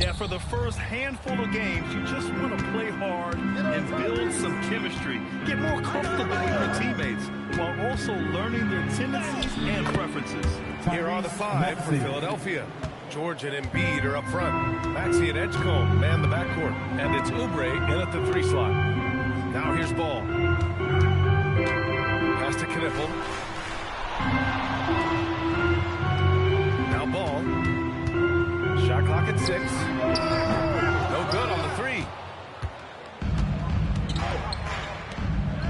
Yeah, for the first handful of games, you just want to play hard and build some chemistry. Get more comfortable with your teammates while also learning their tendencies and preferences. Here are the five for Philadelphia. George and Embiid are up front. Maxey and Edgecombe man the backcourt. And it's Oubre in at the 3 slot. Now here's Ball. Pass to Kniffel. Now Ball. Shot clock at 6. No good on the 3.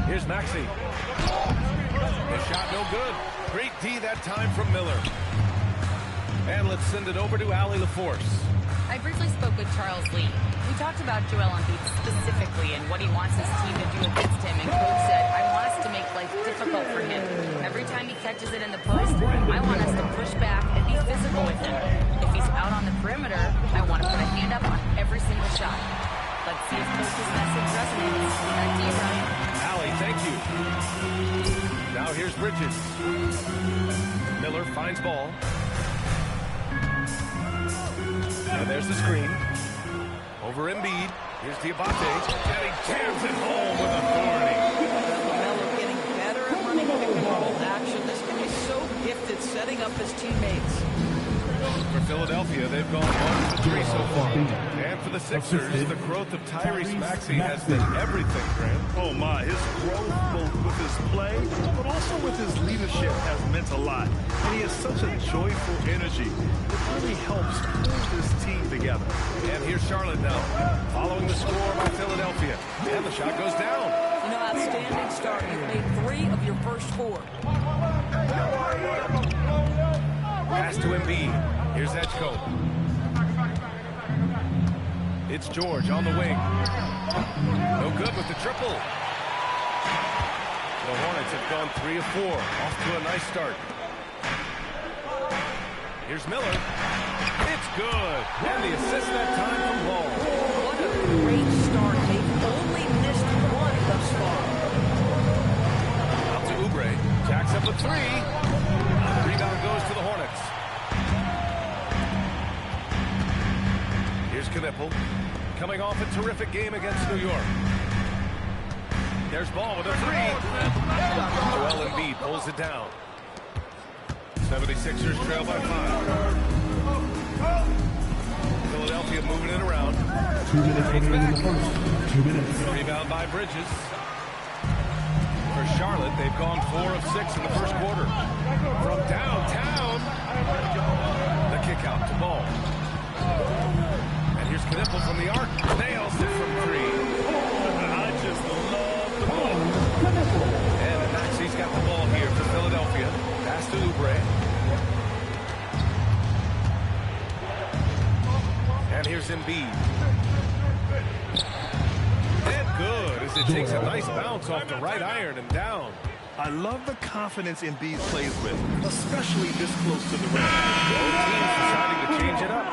Here's Maxey. The shot no good. Great D that time from Miller. And let's send it over to Allie LaForce. I briefly spoke with Charles Lee. We talked about Joel Embiid specifically and what he wants his team to do against him. And Coach said, I want us to make life difficult for him. Every time he catches it in the post, I want us to push back and be physical with him. If he's out on the perimeter, I want to put a hand up on every single shot. Let's see if Coach's message resonates. Back to you, Ryan. Allie, thank you. Now here's Bridges. Miller finds Ball. And there's the screen. Over Embiid. Here's Diabate. And he jams it home with authority. LaMelo getting better at running pick-and-roll action. This can be so gifted setting up his teammates. For Philadelphia, they've gone 1 for 3 so far. And for the Sixers, the growth of Tyrese Maxey has been everything, Grant. Oh my, his growth both with his play, but also with his leadership has meant a lot. And he has such a joyful energy. It really helps pull this team together. And here's Charlotte now, following the score by Philadelphia. And the shot goes down. You know, outstanding start. You've made 3 of your first 4. Pass to Embiid. Here's Edgecombe. It's George on the wing. No good with the triple. The Hornets have gone 3 of 4. Off to a nice start. Here's Miller. It's good. And the assist that time from Ball. What a great start. They've only missed 1 thus far. Out to Oubre. Jacks up a 3. The rebound goes to the Hornets. Here's Kniffel. Coming off a terrific game against New York. There's Ball with a 3. Joel Embiid pulls it down. 76ers trail by 5. Philadelphia moving it around. 2 minutes remaining in the first. 2 minutes. Rebound by Bridges. For Charlotte, they've gone 4 of 6 in the first quarter. From downtown, the kick out to Ball. And here's Kniffel from the arc. Nails it from 3. I just love the ball. And Maxey's got the ball here for Philadelphia. Pass to Oubre. And here's Embiid. And good as it takes a nice bounce off the right iron and down. I love the confidence Embiid plays with, especially this close to the rim. Both teams deciding to change it up.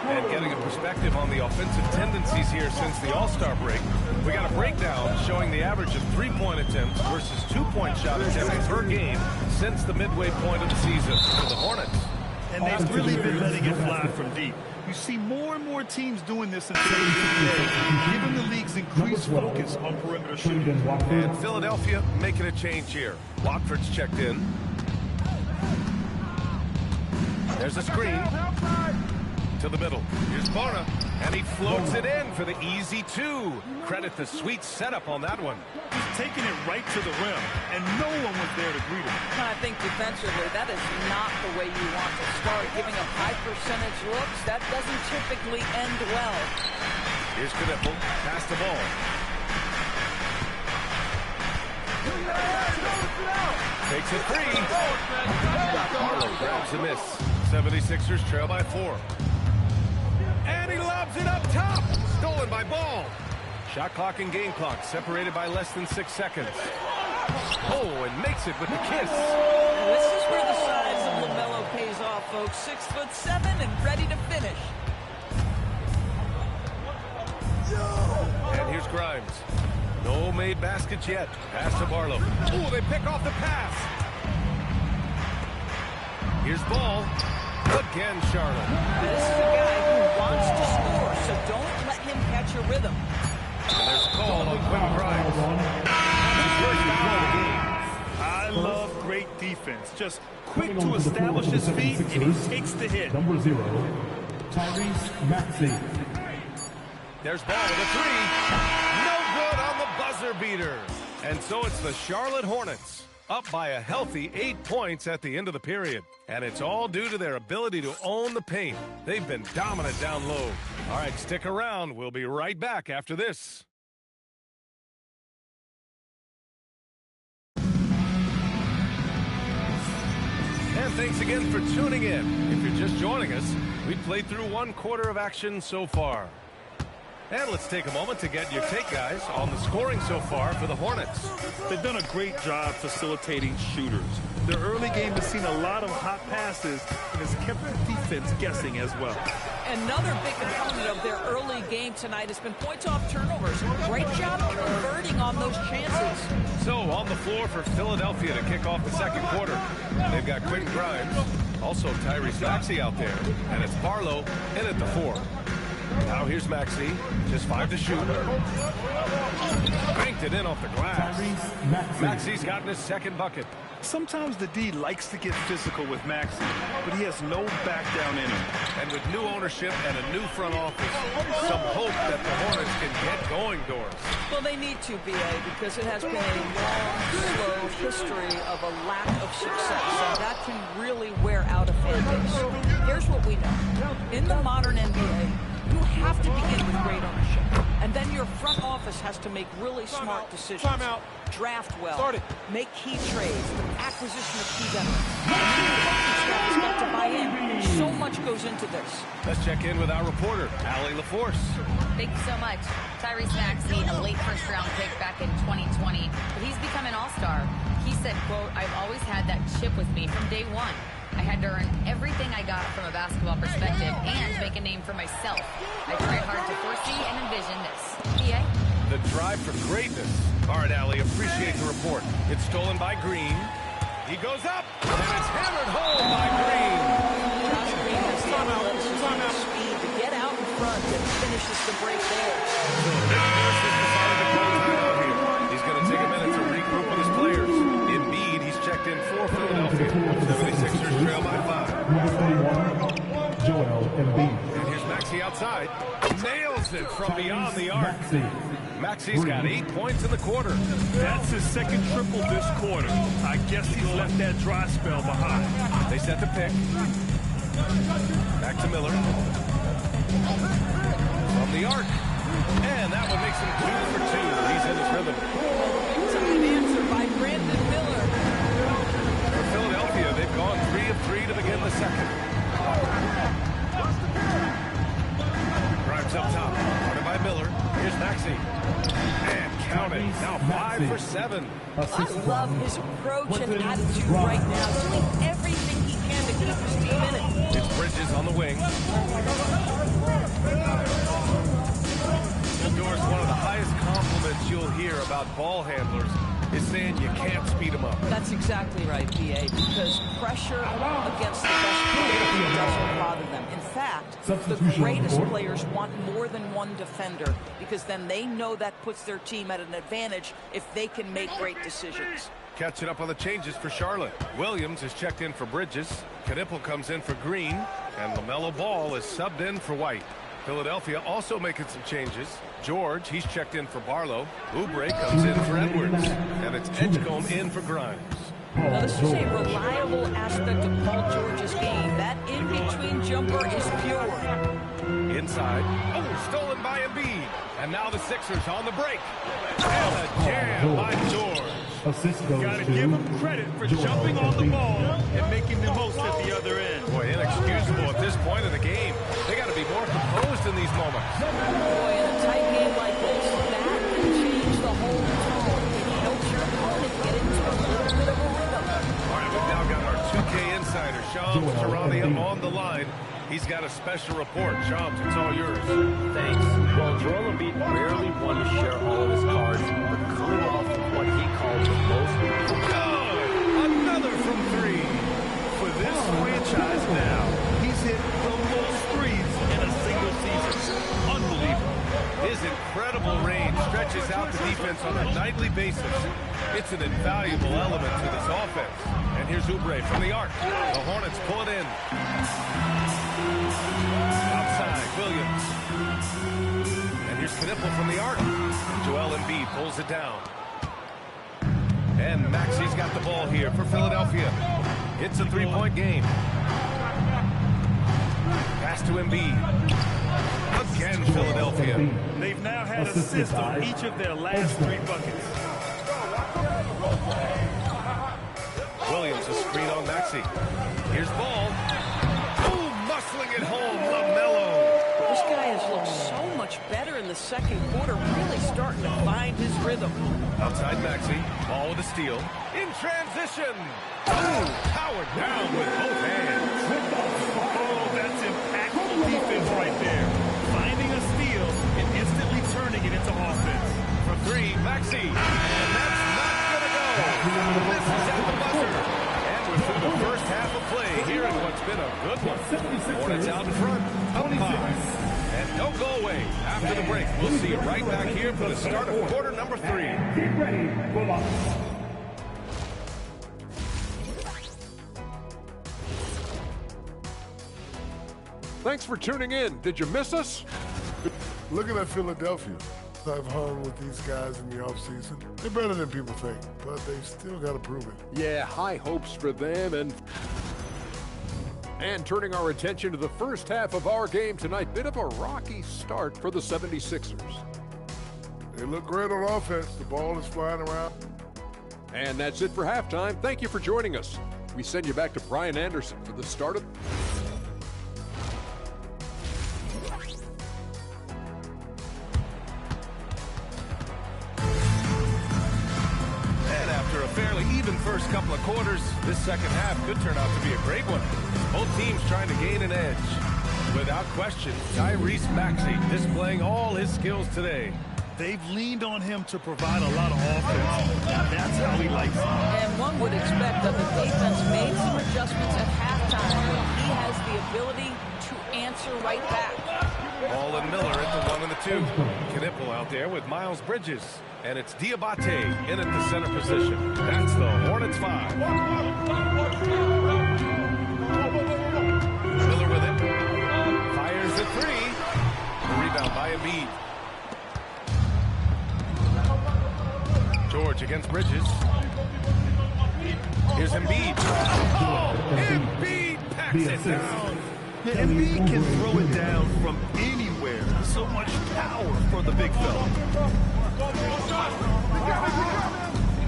And getting a perspective on the offensive tendencies here since the All-Star break. We got a breakdown showing the average of 3-point attempts versus 2-point shot attempts per game since the midway point of the season for the Hornets. And they've really been letting it fly from deep. You see more and more teams doing this in today's NBA, giving the league's increased focus on perimeter shooting. And Philadelphia making a change here. Watford's checked in. There's a screen. To the middle. Here's Barna. And he floats it in for the easy 2. Credit the sweet setup on that one. He's taking it right to the rim, and no one was there to greet him. I think defensively, that is not the way you want to start. Giving up high percentage looks, that doesn't typically end well. Here's Kniffel. Pass the ball. Takes a 3. Barlow grabs a miss. 76ers trail by 4. And he lobs it up top. Stolen by Ball. Shot clock and game clock separated by less than 6 seconds. Oh, and makes it with the kiss. And this is where the size of LaMelo pays off, folks. 6'7" and ready to finish. And here's Grimes. No made baskets yet. Pass to Barlow. Oh, they pick off the pass. Here's Ball. Again, Charlotte. This is a guy who wants just quick to establish his feet, and he takes the hit. Number 0, Tyrese Maxey. There's ball with a three. No good on the buzzer beater. And so it's the Charlotte Hornets, up by a healthy 8 points at the end of the period. And it's all due to their ability to own the paint. They've been dominant down low. All right, stick around. We'll be right back after this. And thanks again for tuning in. If you're just joining us, we've played through 1 quarter of action so far. And let's take a moment to get your take, guys, on the scoring so far for the Hornets. They've done a great job facilitating shooters. Their early game has seen a lot of hot passes and has kept the defense guessing as well. Another big component of their early game tonight has been points off turnovers. Great job converting on those chances. So on the floor for Philadelphia to kick off the second quarter. They've got Quentin Grimes, also Tyrese Maxey out there, and it's Barlow in at the 4. Now here's Maxey, just 5 to shoot. Banked it in off the glass. Maxey's gotten his second bucket. Sometimes the D likes to get physical with Maxey, but he has no back down in him. And with new ownership and a new front office, some hope that the Hornets can get going, Doris. Well, they need to, BA, because it has been a long, slow history of a lack of success, and that can really wear out a fan base. Here's what we know. In the modern NBA, you have to begin with great ownership, and then your front office has to make really smart decisions. Draft well, make key trades, acquisition of key veterans. And then the coaching staff has got to buy in. So much goes into this. Let's check in with our reporter, Allie LaForce. Thank you so much. Tyrese Maxey, a late first-round pick back in 2020, but he's become an all-star. He said, quote, "I've always had that chip with me from day one. I had to earn everything I got from a basketball perspective and make a name for myself. I tried hard to foresee and envision this." PA? The drive for greatness. All right, Allie, appreciate the report. It's stolen by Green. He goes up, and it's hammered home by Green. Josh Green has the athleticism and speed to get out in front and finishes the break there. He's going to take a minute to regroup with his players. Embiid, he's checked in for Philadelphia. 76ers trail by 5. Number 31, Joel Embiid. And here's Maxey outside. Nails it from beyond the arc. Maxey's got 8 points in the quarter. That's his second triple this quarter. I guess he's left that dry spell behind. They set the pick. Back to Miller. From the arc. And that one makes him 2 for 2. He's in his rhythm. Time answer by Brandon Miller. For Philadelphia, they've gone 3 of 3 to begin the second. Grimes up top. Guarded by Miller. Here's Maxey. And count it. Now 5 for 7. I love his approach and attitude right now. Doing everything he can to keep his team in it. It's Bridges on the wing. Doris, one of the highest compliments you'll hear about ball handlers is saying you can't speed them up. That's exactly right, PA, because pressure against the best player doesn't bother them. In fact, the greatest players want more than one defender, because then they know that puts their team at an advantage if they can make great decisions. Catching up on the changes for Charlotte. Williams is checked in for Bridges. Knipple comes in for Green. And LaMelo Ball is subbed in for White. Philadelphia also making some changes. George, he's checked in for Barlow. Oubre comes in for Edwards. And it's Edgecombe in for Grimes. Now, this is a reliable aspect of Paul George's game. That in-between jumper is pure. Inside. Oh, stolen by Embiid. And now the Sixers on the break. And a jam by George. Gotta give him credit for jumping on the ball and making the most at the other end. Boy, inexcusable at this point of the game. They got to be more composed in these moments. Boy, in a tight game like this, that can change the whole tone. It helps your opponent get into a little bit of a rhythm. All right, we've now got our 2K insider, Shams Charania, on the line. He's got a special report. Shams, it's all yours. Thanks. Well, Joel Embiid rarely wanted to share all of his cards, but coming off of what he called the most... Another from 3. For this franchise now, he's hit the most threes in a single season. Unbelievable. His incredible range stretches switches out the defense on a nightly basis. It's an invaluable element to this offense. And here's Oubre from the arc. The Hornets pull it in. Outside, Williams. And here's Knipple from the arc. Joel Embiid pulls it down. And Maxi's got the ball here for Philadelphia. It's a three-point game. Pass to Embiid. Again, Philadelphia. They've now had assists on each of their last 3 buckets. Williams, a screen on Maxey. Here's ball. Oh, muscling it home, LaMelo. This guy has looked so much better in the second quarter, really starting to find his rhythm. Outside Maxey, ball with a steal. In transition. Oh, powered down with both hands. Oh, that's impactful defense right there. Finding a steal and instantly turning it into offense. For 3, Maxey. And that's not going to go. This is at the buzzer. And we're through the first half of play here in what's been a good one. Hornets out in front. Up 5. And don't go away. After the break, we'll see you right back here for the start of quarter number 3. Get ready for the... Thanks for tuning in. Did you miss us? Looking at Philadelphia, I've hung with these guys in the offseason. They're better than people think, but they still got to prove it. Yeah, high hopes for them. And turning our attention to the first half of our game tonight, bit of a rocky start for the 76ers. They look great on offense. The ball is flying around. And that's it for halftime. Thank you for joining us. We send you back to Brian Anderson for the start of... Fairly even first couple of quarters. This second half could turn out to be a great one. Both teams trying to gain an edge. Without question, Tyrese Maxey displaying all his skills today. They've leaned on him to provide a lot of offense. Now that's how he likes it. And one would expect that the defense made some adjustments at halftime, but he has the ability to answer right back. Ball and Miller at the 1 and the 2. Knipple out there with Miles Bridges. And it's Diabate in at the center position. That's the Hornets 5. Miller with it. Fires the 3. The rebound by Embiid. George against Bridges. Here's Embiid. Oh, Embiid packs it down. Yeah, Embiid can throw it down from anywhere. So much power for the big fella.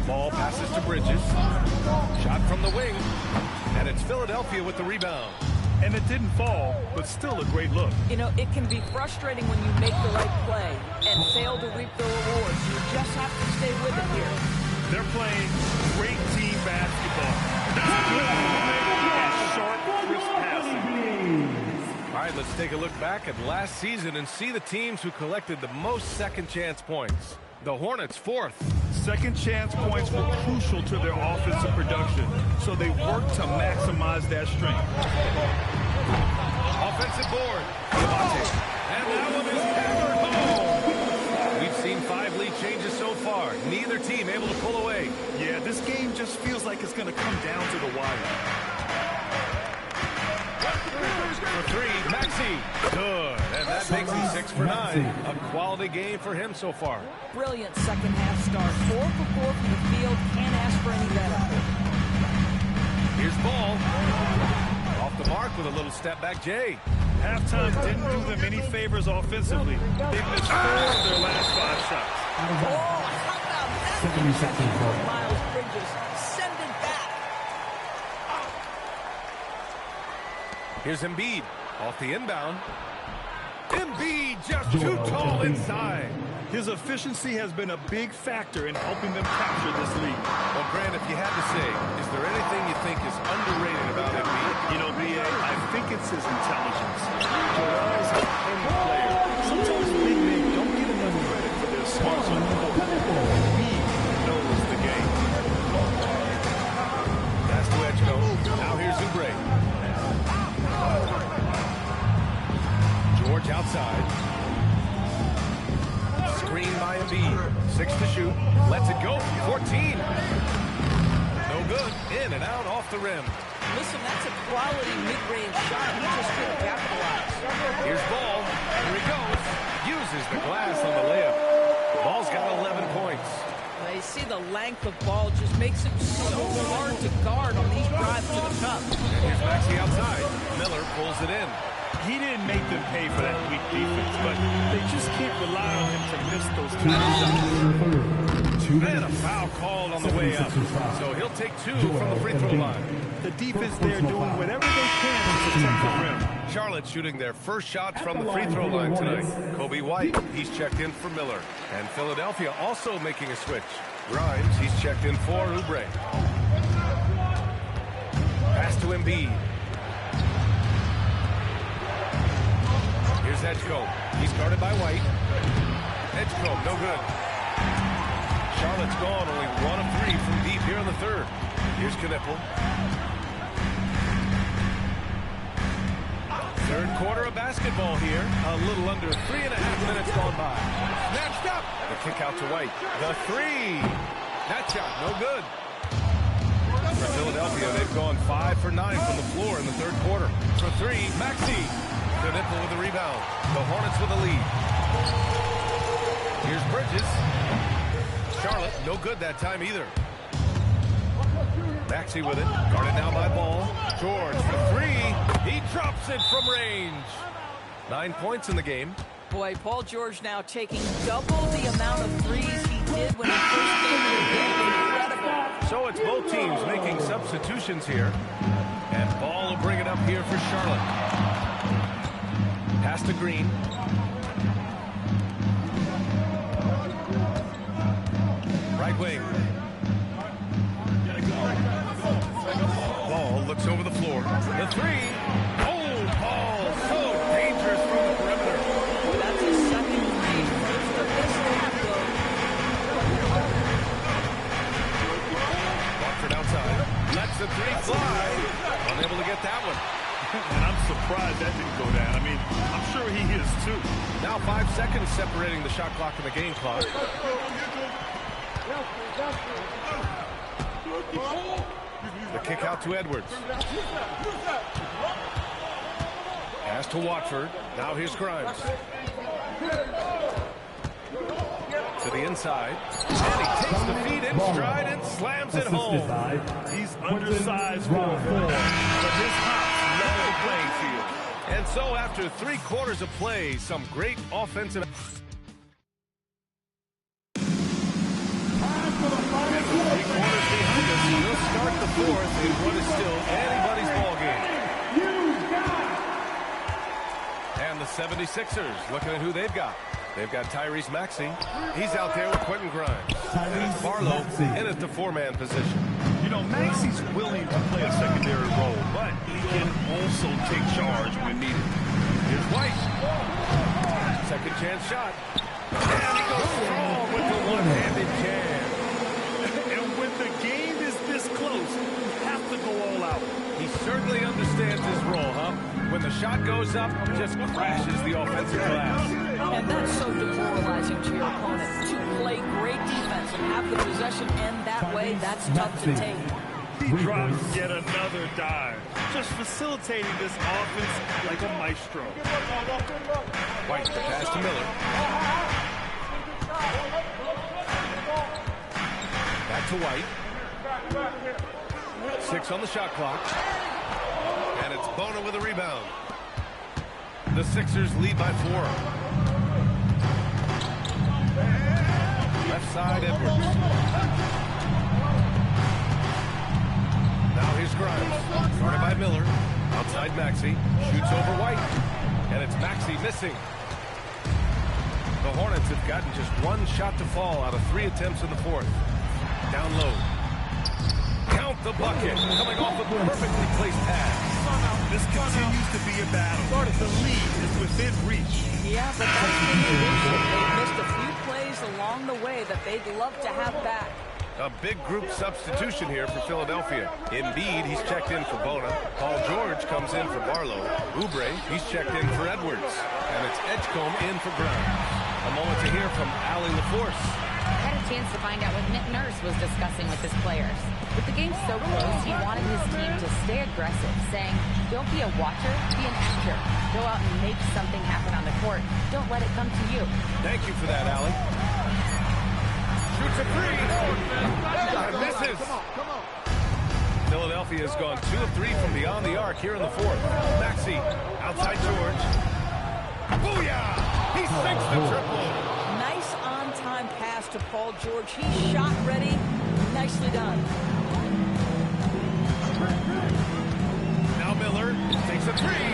Ball passes to Bridges. Shot from the wing. And it's Philadelphia with the rebound. And it didn't fall, but still a great look. You know, it can be frustrating when you make the right play and fail to reap the rewards. You just have to stay with it here. They're playing great team basketball. That's good movement and sharp, crisp passing. All right, let's take a look back at last season and see the teams who collected the most second chance points. The Hornets 4th. Second chance points were crucial to their offensive production, so they worked to maximize that strength. Offensive board. And that one is hammered home. We've seen 5 lead changes so far. Neither team able to pull away. Yeah, this game just feels like it's going to come down to the wire. For 3, Maxey. Good. And that makes him 6 for 9. A quality game for him so far. Brilliant second half start. 4 for 4 from the field. Can't ask for any better. Here's Ball. Off the mark with a little step back, Jay. Halftime didn't do them any favors offensively. They've missed 4 of their last 5 shots. Oh, how about that? Miles Bridges. Send it back. Here's Embiid. Off the inbound. Embiid just too tall inside. His efficiency has been a big factor in helping them capture this lead. Well, Grant, if you had to say, is there anything you think is underrated about Embiid? You know, B.A., I think it's his intelligence. Joel's a penny player. Sometimes big men don't get enough credit for their smarts on the court. He knows the game. That's the edge go. Now here's Oubre. George outside. screen by Embiid. 6 to shoot. Lets it go from 14. No good. In and out off the rim. Listen, that's a quality mid-range shot. He just couldn't capitalize. Here's Ball. Here he goes. Uses the glass on the layup. Ball's got 11 points. You see the length of Ball just makes him so hard to guard on these drives to the cup. And here's Maxey outside. Miller pulls it in. He didn't make them pay for that weak defense, but they just can't rely on him to miss those kind of shots. And a foul called on the way up. So he'll take 2 from the free throw line. The defense there doing whatever they can to protect the rim. Charlotte shooting their first shots from the free throw line tonight. Kobe White, he's checked in for Miller. And Philadelphia also making a switch. Grimes, he's checked in for Oubre. Pass to Embiid. Here's Edgecombe. He's guarded by White. Edgecombe, no good. Charlotte's gone, only 1 of 3 from deep here in the third. Here's Knipple. Third quarter of basketball here. A little under 3.5 minutes gone by. Snatched up. The kick out to White. The 3. That shot, no good. For Philadelphia, they've gone 5 for 9 from the floor in the third quarter. For 3, Maxey. Knipple with the rebound. The Hornets with the lead. Here's Bridges. Charlotte, no good that time either. Maxey with it. Guarded now by Ball. George for 3. He drops it from range. 9 points in the game. Boy, Paul George now taking double the amount of threes he did when he first came to the game. Incredible. So it's both teams making substitutions here. And Ball will bring it up here for Charlotte. Pass to Green. Right wing. Ball looks over the floor. The 3. Oh, Ball so dangerous from the perimeter. That's his second three. First of this half, though. Watford outside. Lets the 3 fly. Unable to get that one. And I'm surprised that didn't go down. I mean, I'm sure he is too. Now 5 seconds separating the shot clock and the game clock. The kick out to Edwards. Pass to Watford. Now here's Grimes. To the inside. And he takes the feed in stride and slams it home. He's undersized for a 4, but his hops level the playing field. And so after 3 quarters of play, some great offensive... We'll start the fourth in what is still anybody's ball game. And the 76ers looking at who they've got. They've got Tyrese Maxey. He's out there with Quentin Grimes. And it's Barlow in at the 4-man position. You know, Maxey's willing to play a secondary role, but he can also take charge when needed. Here's White. Second chance shot. And he goes strong with the one-handed jam. And when the game is this close, you have to go all out. He certainly understands his role, huh? When the shot goes up, just crashes the offensive glass. And that's so demoralizing to your opponent. To play great defense and have the possession end that way, that's tough to take. He drops yet another dive, just facilitating this offense like a maestro. White, the pass to Miller. Back to White. 6 on the shot clock. And it's Bona with a rebound. The Sixers lead by 4. Left side, Edwards. Now here's Grimes. Guarded by Miller. Outside Maxey. Shoots over White. And it's Maxey missing. The Hornets have gotten just 1 shot to fall out of 3 attempts in the fourth. Down low. Count the bucket. Coming off a perfectly placed pass. This continues to be a battle. The lead is within reach. Yeah, but that's when you lose it. They've missed a few plays along the way that they'd love to have back. A big group substitution here for Philadelphia. Embiid, he's checked in for Bona. Paul George comes in for Barlow. Oubre, he's checked in for Edwards. And it's Edgecombe in for Grimes. A moment to hear from Allie LaForce. I had a chance to find out what Nick Nurse was discussing with his players. With the game so close, he wanted his team to stay aggressive, saying, don't be a watcher, be an actor. Go out and make something happen on the court. Don't let it come to you. Thank you for that, Allie. Shoots a three. And misses. Come on. Philadelphia has gone 2 of 3 from beyond the arc here in the fourth. Maxey, outside George. Booyah! He sinks the triple. Nice on-time pass to Paul George. He's shot ready. Nicely done. Now Miller takes a three,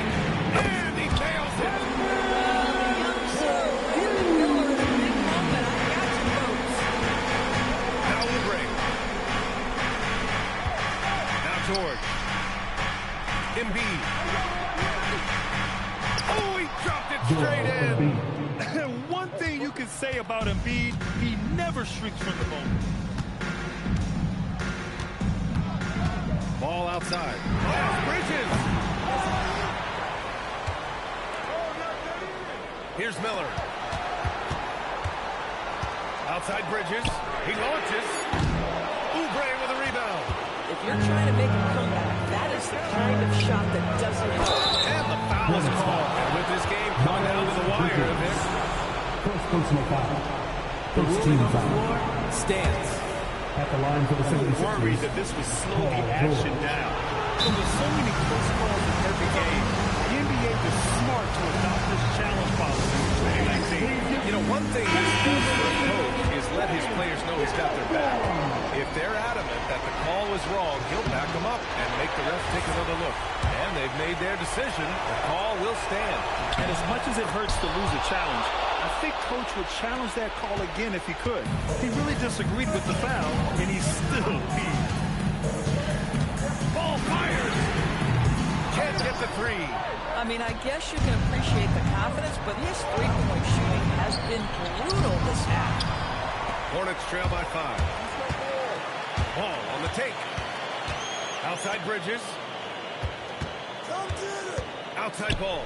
and he nails it. Now Oubre. Now George. Embiid. Oh, he dropped it straight in. One thing you can say about Embiid, he never shrinks from the moment. Ball outside. Miles Bridges. Here's Miller. Outside Bridges. He launches. Oubre with a rebound. If you're trying to make a comeback, that is the kind of shot that doesn't help. And the foul is called. And with this game coming down to the wire, Vic. First personal foul. The First ruling team on the foul. floor stands. At the line for the I'm 76ers. worried that this will slow the action down. And with so many close calls in every game, the NBA is smart to adopt this challenge policy in 2019. You know, one thing this does for a coach is let his players know he's got their back. If they're adamant that the call was wrong, he'll back them up and make the refs take another look. And they've made their decision. The call will stand. And as much as it hurts to lose a challenge, I think Coach would challenge that call again if he could. He really disagreed with the foul, and he still leads. Ball fired. Can't get the three. I mean, I guess you can appreciate the confidence, but his three-point shooting has been brutal this half. Hornets trail by 5. Ball on the take. Outside Bridges. Outside ball.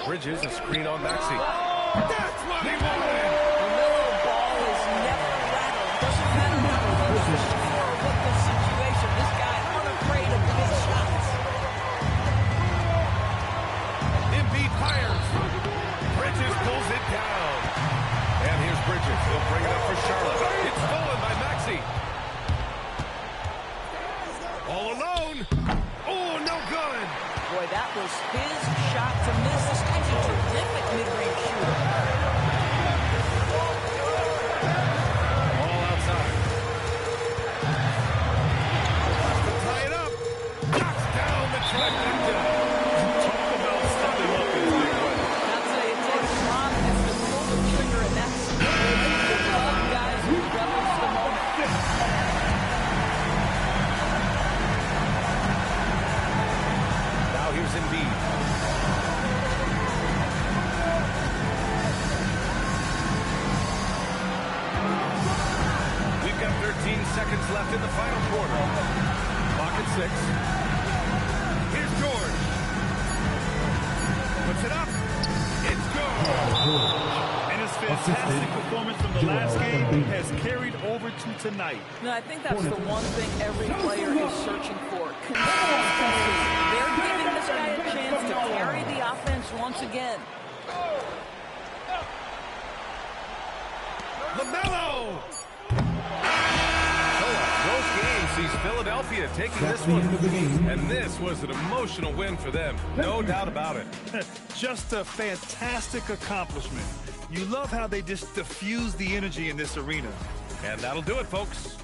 Bridges, a screen on Maxey. That's what he wanted! The middle ball is never rattled. Doesn't matter how close the score or what the situation. This guy unafraid of big shots. Embiid fires. Bridges pulls it down. And here's Bridges. He'll bring it up for Charlotte. It's stolen by Maxey. All alone. Oh, no good. Boy, that was his shot to miss. This guy's a terrific mid-range shooter. Ball outside. To tie it up. Knocks down the trifecta. Talk about stepping up in his big way. I'll tell you, it takes confidence to pull the trigger, and that's the young guys who relish the moment. Now here's Embiid. We've got 13 seconds left in the final quarter. Clock at 6. Here's George. Puts it up. It's good. And his fantastic performance from the last game has carried over to tonight. No, I think that's the one thing every player is searching for. Consistency. They're giving this guy a chance to carry the offense once again. LaMelo! So a close game sees Philadelphia taking That's this the one. end of the game. And this was an emotional win for them. No doubt about it. Just a fantastic accomplishment. You love how they just diffuse the energy in this arena. And that'll do it, folks.